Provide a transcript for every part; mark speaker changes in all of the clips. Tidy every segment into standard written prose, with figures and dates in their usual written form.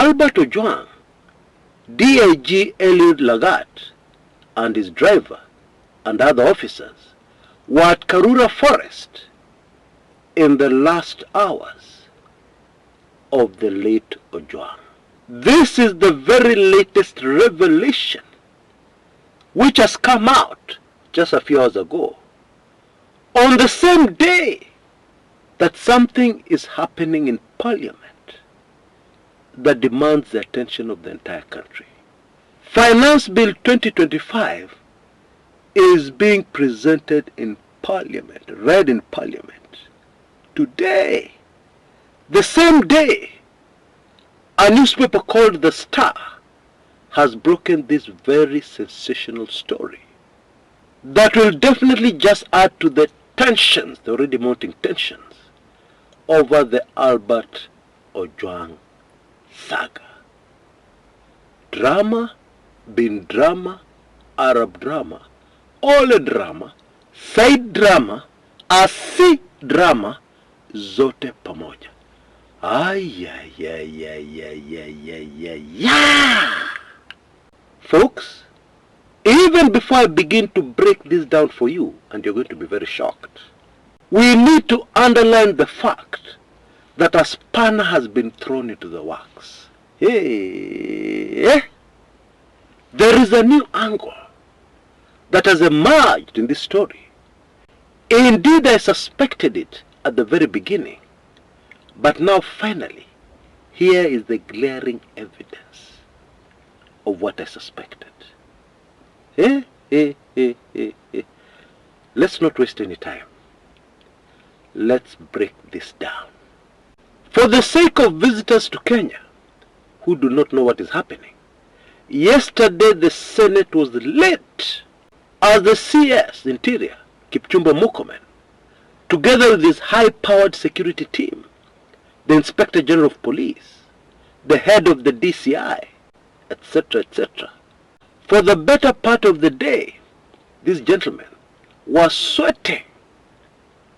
Speaker 1: Albert Ojwang, DIG Eliud Langat, and his driver and other officers were at Karura forest in the last hours of the late Ojwang. This is the very latest revelation which has come out just a few hours ago, on the same day that something is happening in Parliament that demands the attention of the entire country. Finance Bill 2025 is being presented in Parliament, read in Parliament. Today, the same day, a newspaper called The Star has broken this very sensational story that will definitely just add to the tensions, the already mounting tensions, over the Albert Ojwang saga. Drama, bin drama, Arab drama, ole drama, side drama, asi drama, zote pamoja. Folks, even before I begin to break this down for you, and you're going to be very shocked, we need to underline the fact that a spanner has been thrown into the works. Hey, there is a new angle that has emerged in this story. Indeed, I suspected it at the very beginning, but now finally, here is the glaring evidence of what I suspected. Let's not waste any time. Let's break this down. For the sake of visitors to Kenya who do not know what is happening, yesterday the Senate was lit as the CS Interior, Kipchumba Murkomen, together with his high-powered security team, the Inspector General of Police, the head of the DCI, etc., etc. For the better part of the day, these gentlemen were sweating,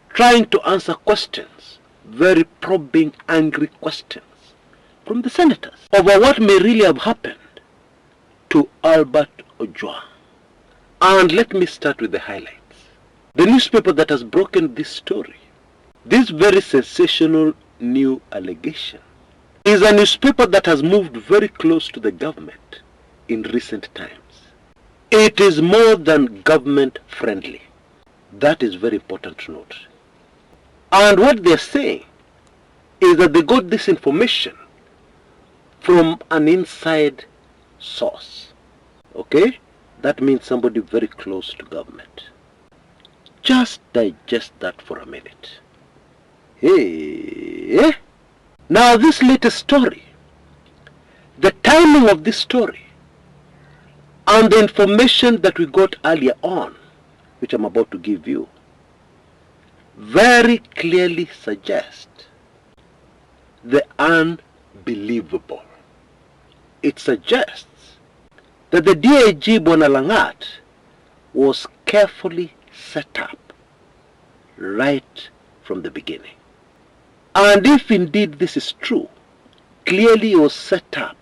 Speaker 1: trying to answer questions, very probing, angry questions from the senators over what may really have happened to Albert Ojwang. And let me start with the highlights. The newspaper that has broken this story, this very sensational new allegation, is a newspaper that has moved very close to the government in recent times. It is more than government friendly. That is very important to note. And what they're saying is that they got this information from an inside source. Okay? That means somebody very close to government. Just digest that for a minute. Hey. Now this latest story, the timing of this story, and the information that we got earlier on, which I'm about to give you, very clearly suggest the unbelievable. It suggests that the DIG Bwana Langat was carefully set up right from the beginning. And if indeed this is true, clearly it was set up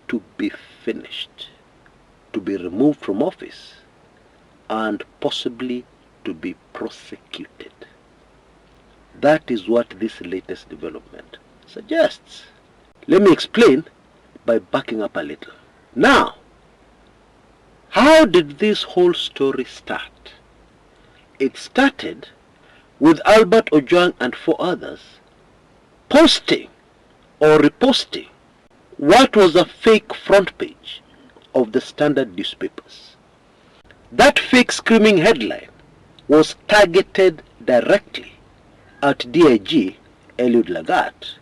Speaker 1: to be finished, to be removed from office, and possibly to be prosecuted. That is what this latest development suggests. Let me explain by backing up a little. Now, how did this whole story start? It started with Albert Ojwang and 4 others posting or reposting what was a fake front page of the Standard newspapers. That fake screaming headline was targeted directly at DIG Eliud Langat,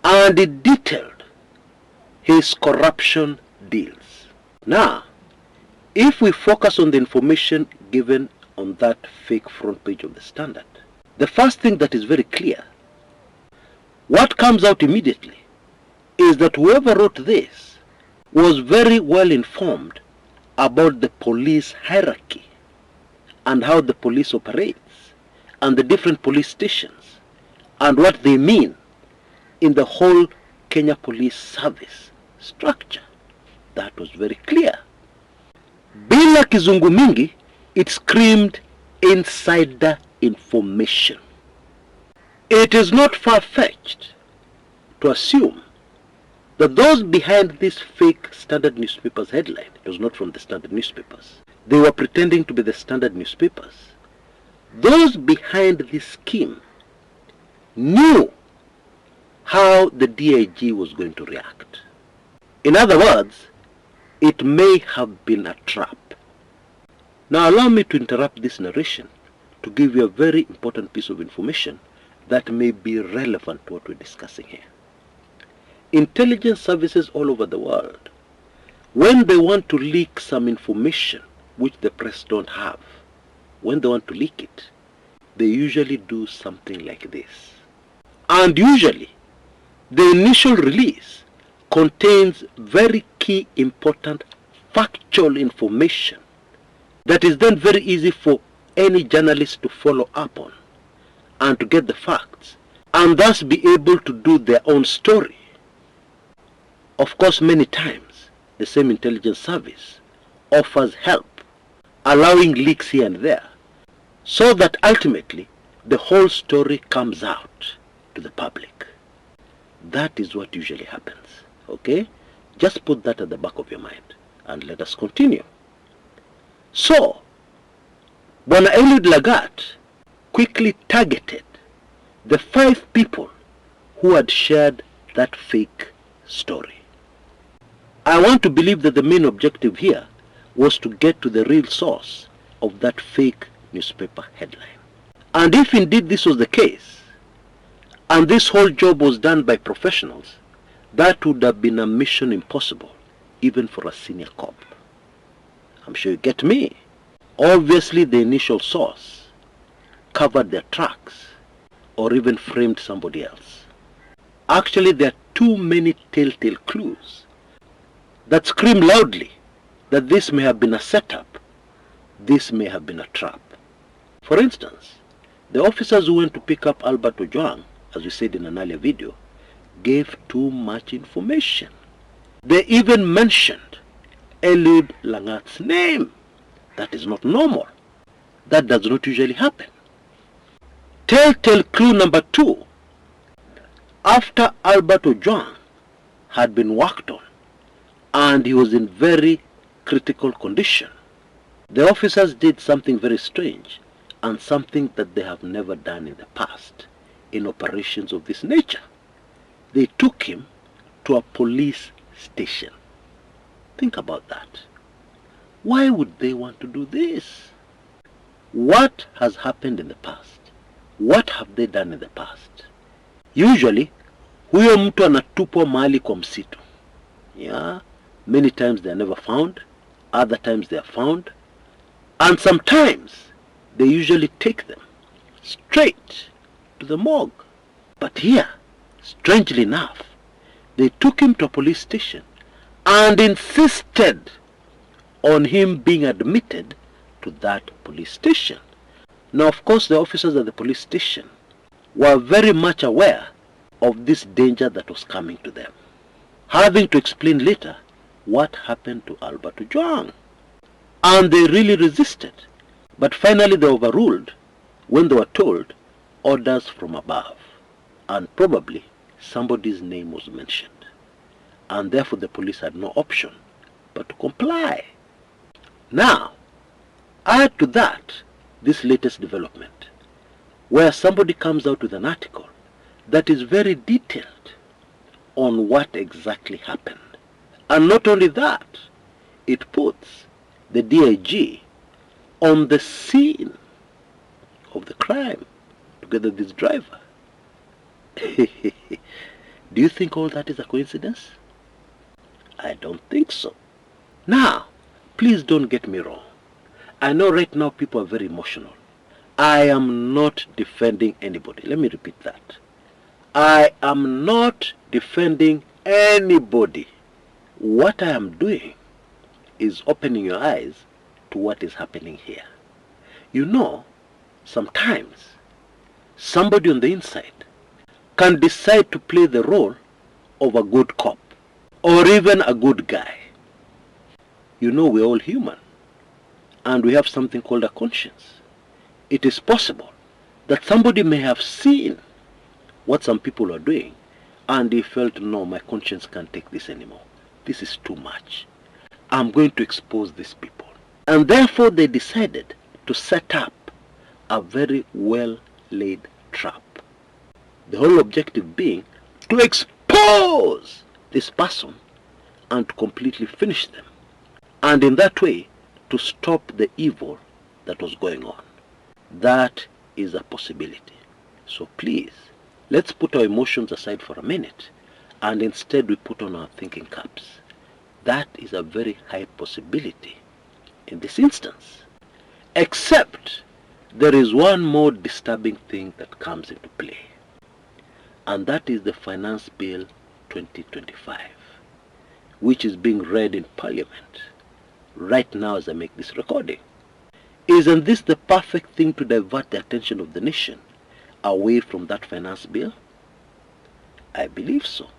Speaker 1: and it detailed his corruption deals. Now, if we focus on the information given on that fake front page of the Standard, the first thing that is very clear, what comes out immediately, is that whoever wrote this was very well informed about the police hierarchy and how the police operates and the different police stations and what they mean in the whole Kenya Police Service structure. That was very clear. Bila kizungu mingi, it screamed insider information. It is not far-fetched to assume that those behind this fake Standard newspapers headline, it was not from the Standard newspapers, they were pretending to be the Standard newspapers. Those behind this scheme knew how the DIG was going to react. In other words, it may have been a trap. Now allow me to interrupt this narration to give you a very important piece of information that may be relevant to what we're discussing here. Intelligence services all over the world, when they want to leak some information which the press don't have, when they want to leak it, they usually do something like this. And usually, the initial release contains very key, important, factual information that is then very easy for any journalist to follow up on and to get the facts and thus be able to do their own story. Of course, many times, the same intelligence service offers help, allowing leaks here and there, so that ultimately the whole story comes out to the public. That is what usually happens, okay? Just put that at the back of your mind and let us continue. So, Bwana Eliud Langat quickly targeted the 5 people who had shared that fake story. I want to believe that the main objective here was to get to the real source of that fake newspaper headline. And if indeed this was the case, and this whole job was done by professionals, that would have been a mission impossible, even for a senior cop. I'm sure you get me. Obviously, the initial source covered their tracks or even framed somebody else. Actually, there are too many telltale clues that scream loudly that this may have been a setup, this may have been a trap. For instance, the officers who went to pick up Albert Ojwang, as we said in an earlier video, gave too much information. They even mentioned Eliud Langat's name. That is not normal. That does not usually happen. Telltale clue number 2. After Albert Ojwang had been worked on and he was in very critical condition, the officers did something very strange and something that they have never done in the past in operations of this nature. They took him to a police station. Think about that. Why would they want to do this? What has happened in the past? What have they done in the past? Usually, huyo mtu anatupwa mahali kwa msitu. Yeah, many times they are never found, other times they are found, and sometimes they usually take them straight to the morgue. But here, strangely enough, they took him to a police station and insisted on him being admitted to that police station. Now, of course, the officers at the police station were very much aware of this danger that was coming to them, having to explain later what happened to Albert Ojwang. And they really resisted, but finally they overruled when they were told orders from above, and probably somebody's name was mentioned, and therefore the police had no option but to comply. Now, add to that this latest development, where somebody comes out with an article that is very detailed on what exactly happened. And not only that, it puts the DIG on the scene of the crime together with this driver. Do you think all that is a coincidence? I don't think so. Now, please don't get me wrong. I know right now people are very emotional. I am not defending anybody. Let me repeat that. I am not defending anybody. What I am doing is opening your eyes to what is happening here. You know, sometimes somebody on the inside can decide to play the role of a good cop or even a good guy. You know, we're all human and we have something called a conscience. It is possible that somebody may have seen what some people are doing and he felt, no, my conscience can't take this anymore. This is too much. I'm going to expose these people. And therefore they decided to set up a very well laid trap. The whole objective being to expose this person and to completely finish them. And in that way, to stop the evil that was going on. That is a possibility. So please, let's put our emotions aside for a minute and instead we put on our thinking caps. That is a very high possibility in this instance. Except there is one more disturbing thing that comes into play. And that is the Finance Bill 2025, which is being read in Parliament right now as I make this recording. Isn't this the perfect thing to divert the attention of the nation away from that finance bill? I believe so.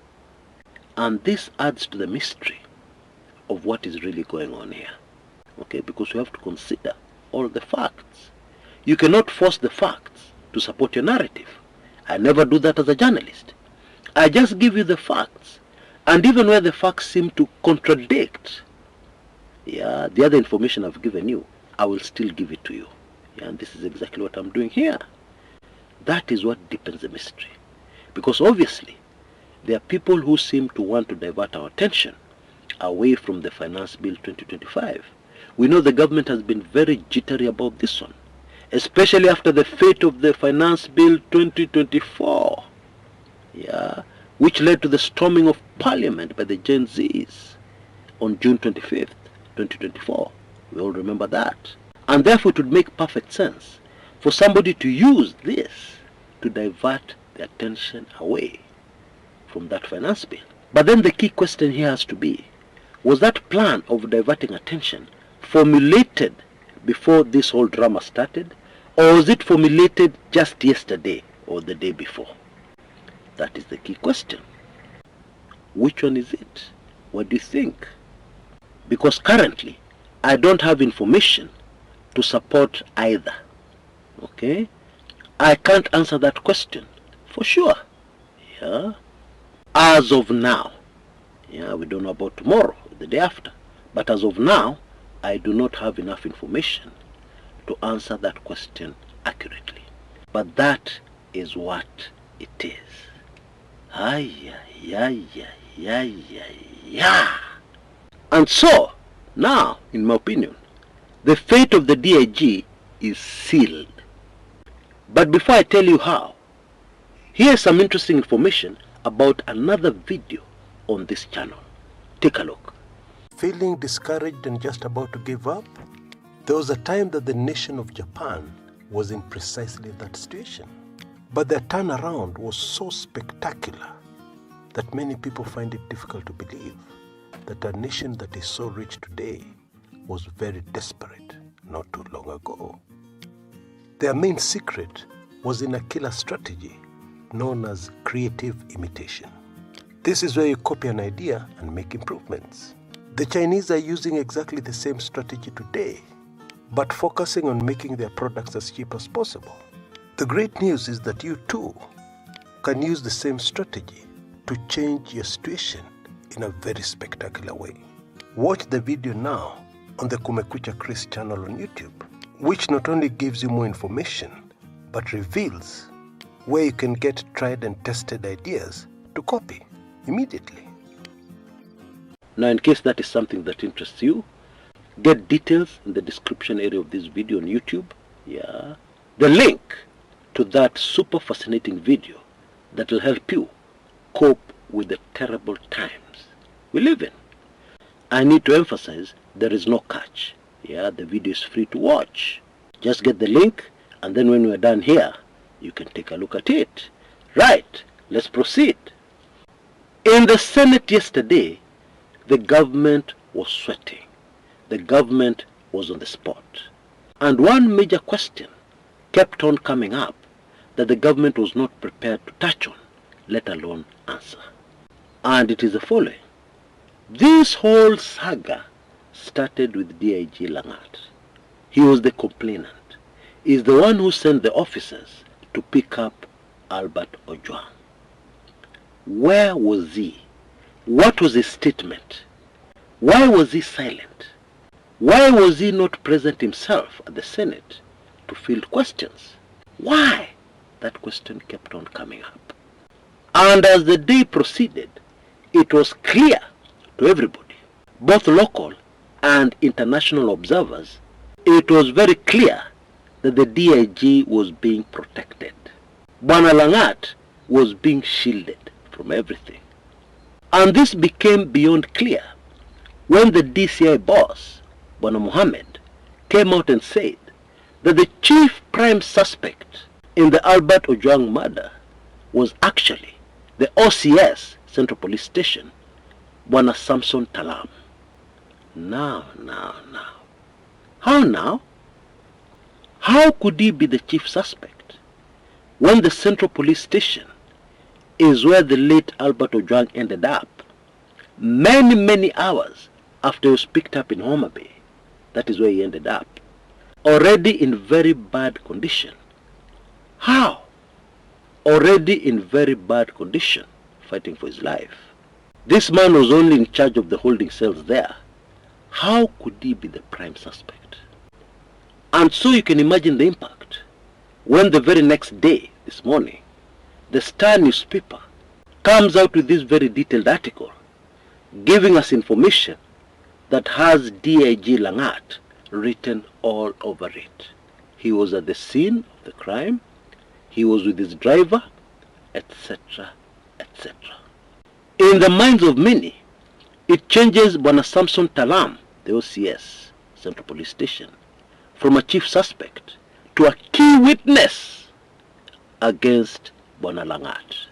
Speaker 1: And this adds to the mystery of what is really going on here. Okay, because you have to consider all the facts. You cannot force the facts to support your narrative. I never do that as a journalist. I just give you the facts. And even where the facts seem to contradict the other information I've given you, I will still give it to you. And this is exactly what I'm doing here. That is what deepens the mystery. Because obviously, there are people who seem to want to divert our attention away from the Finance Bill 2025. We know the government has been very jittery about this one, especially after the fate of the Finance Bill 2024, which led to the storming of Parliament by the Gen Zs on June 25th, 2024. We all remember that. And therefore it would make perfect sense for somebody to use this to divert the attention away from that finance bill. But then the key question here has to be, was that plan of diverting attention formulated before this whole drama started, or was it formulated just yesterday or the day before? That is the key question. Which one is it? What do you think? Because currently, I don't have information to support either. Okay? I can't answer that question for sure. As of now. We don't know about tomorrow, the day after. But as of now, I do not have enough information to answer that question accurately. But that is what it is. And so, now, in my opinion, the fate of the DIG is sealed. But before I tell you how, here's some interesting information about another video on this channel. Take a look.
Speaker 2: Feeling discouraged and just about to give up? There was a time that the nation of Japan was in precisely that situation. But their turnaround was so spectacular that many people find it difficult to believe that a nation that is so rich today was very desperate not too long ago. Their main secret was in a killer strategy known as creative imitation. This is where you copy an idea and make improvements. The Chinese are using exactly the same strategy today, but focusing on making their products as cheap as possible. The great news is that you too can use the same strategy to change your situation in a very spectacular way. Watch the video now on the Kumekucha Chris channel on YouTube, which not only gives you more information, but reveals where you can get tried and tested ideas to copy immediately.
Speaker 1: Now, in case that is something that interests you, get details in the description area of this video on YouTube. The link to that super fascinating video that will help you cope with the terrible times we live in. I need to emphasize there is no catch. The video is free to watch. Just get the link, and then when we're done here, you can take a look at it. Right, let's proceed. In the Senate yesterday, the government was sweating. The government was on the spot. And one major question kept on coming up that the government was not prepared to touch on let alone answer. And it is the following. This whole saga started with DIG Langat. He was the complainant. He's the one who sent the officers to pick up Albert Ojwang. Where was he? What was his statement? Why was he silent? Why was he not present himself at the Senate to field questions? Why? That question kept on coming up. And as the day proceeded, it was clear to everybody, both local and international observers, it was very clear that the DIG was being protected. Bwana Langat was being shielded from everything. And this became beyond clear when the DCI boss, Bwana Mohammed, came out and said that the chief prime suspect in the Albert Ojwang murder was actually the OCS Central Police Station, Bwana Samson Talam. Now. How now? How could he be the chief suspect when the Central Police Station is where the late Albert Ojwang ended up many hours after he was picked up in Homa Bay? That is where he ended up, already in very bad condition. How? Already in very bad condition, fighting for his life. This man was only in charge of the holding cells there. How could he be the prime suspect? And so you can imagine the impact when the very next day, this morning, the Star newspaper comes out with this very detailed article giving us information that has DIG Langat written all over it. He was at the scene of the crime, he was with his driver, etc., etc. In the minds of many, it changes Bwana Samson Talam, the OCS, Central Police Station, from a chief suspect to a key witness against Bwana Langat.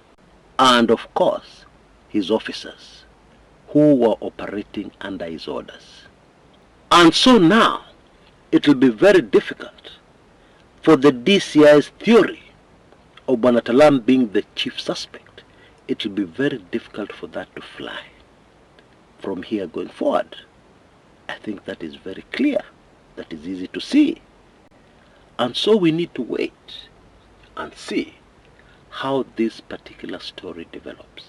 Speaker 1: And of course, his officers, who were operating under his orders. And so now, it will be very difficult for the DCI's theory of Bwana Talam being the chief suspect. It will be very difficult for that to fly from here going forward. I think that is very clear. That is easy to see. And so we need to wait and see how this particular story develops.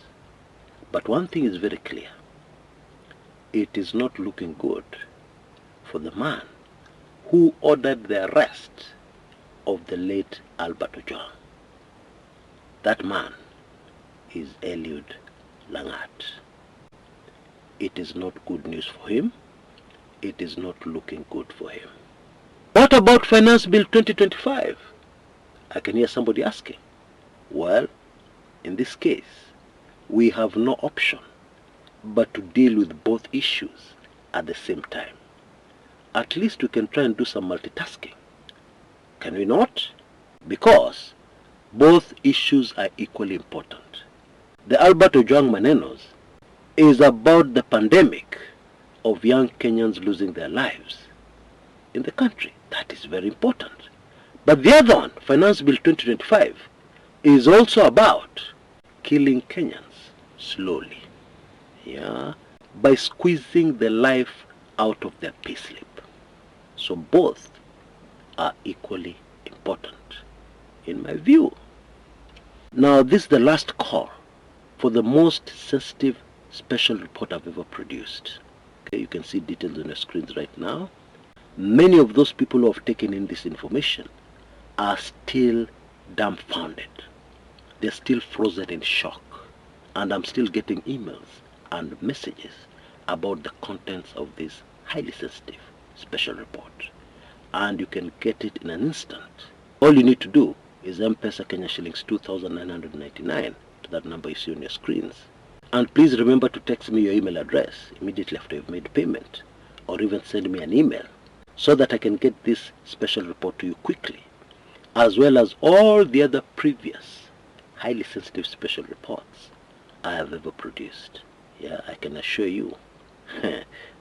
Speaker 1: But one thing is very clear. It is not looking good for the man who ordered the arrest of the late Albert Ojwang. That man is Eliud Langat. It is not good news for him. It is not looking good for him. What about Finance Bill 2025? I can hear somebody asking. Well, in this case, we have no option but to deal with both issues at the same time. At least we can try and do some multitasking. Can we not? Because both issues are equally important. The Albert Ojwang Manenos is about the pandemic of young Kenyans losing their lives in the country. That is very important. But the other one, Finance Bill 2025, is also about killing Kenyans slowly, by squeezing the life out of their payslip. So both are equally important, in my view. Now, this is the last call for the most sensitive special report I've ever produced. You can see details on the screens right now. Many of those people who have taken in this information are still dumbfounded. They're still frozen in shock. And I'm still getting emails and messages about the contents of this highly sensitive special report. And you can get it in an instant. All you need to do is M-Pesa Kenya shillings 2,999 to that number you see on your screens. And please remember to text me your email address immediately after you've made payment, or even send me an email so that I can get this special report to you quickly, as well as all the other previous highly sensitive special reports I have ever produced. Yeah, I can assure you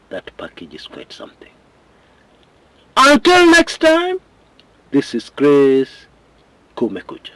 Speaker 1: that package is quite something. Until next time, this is Chris Kumekucha.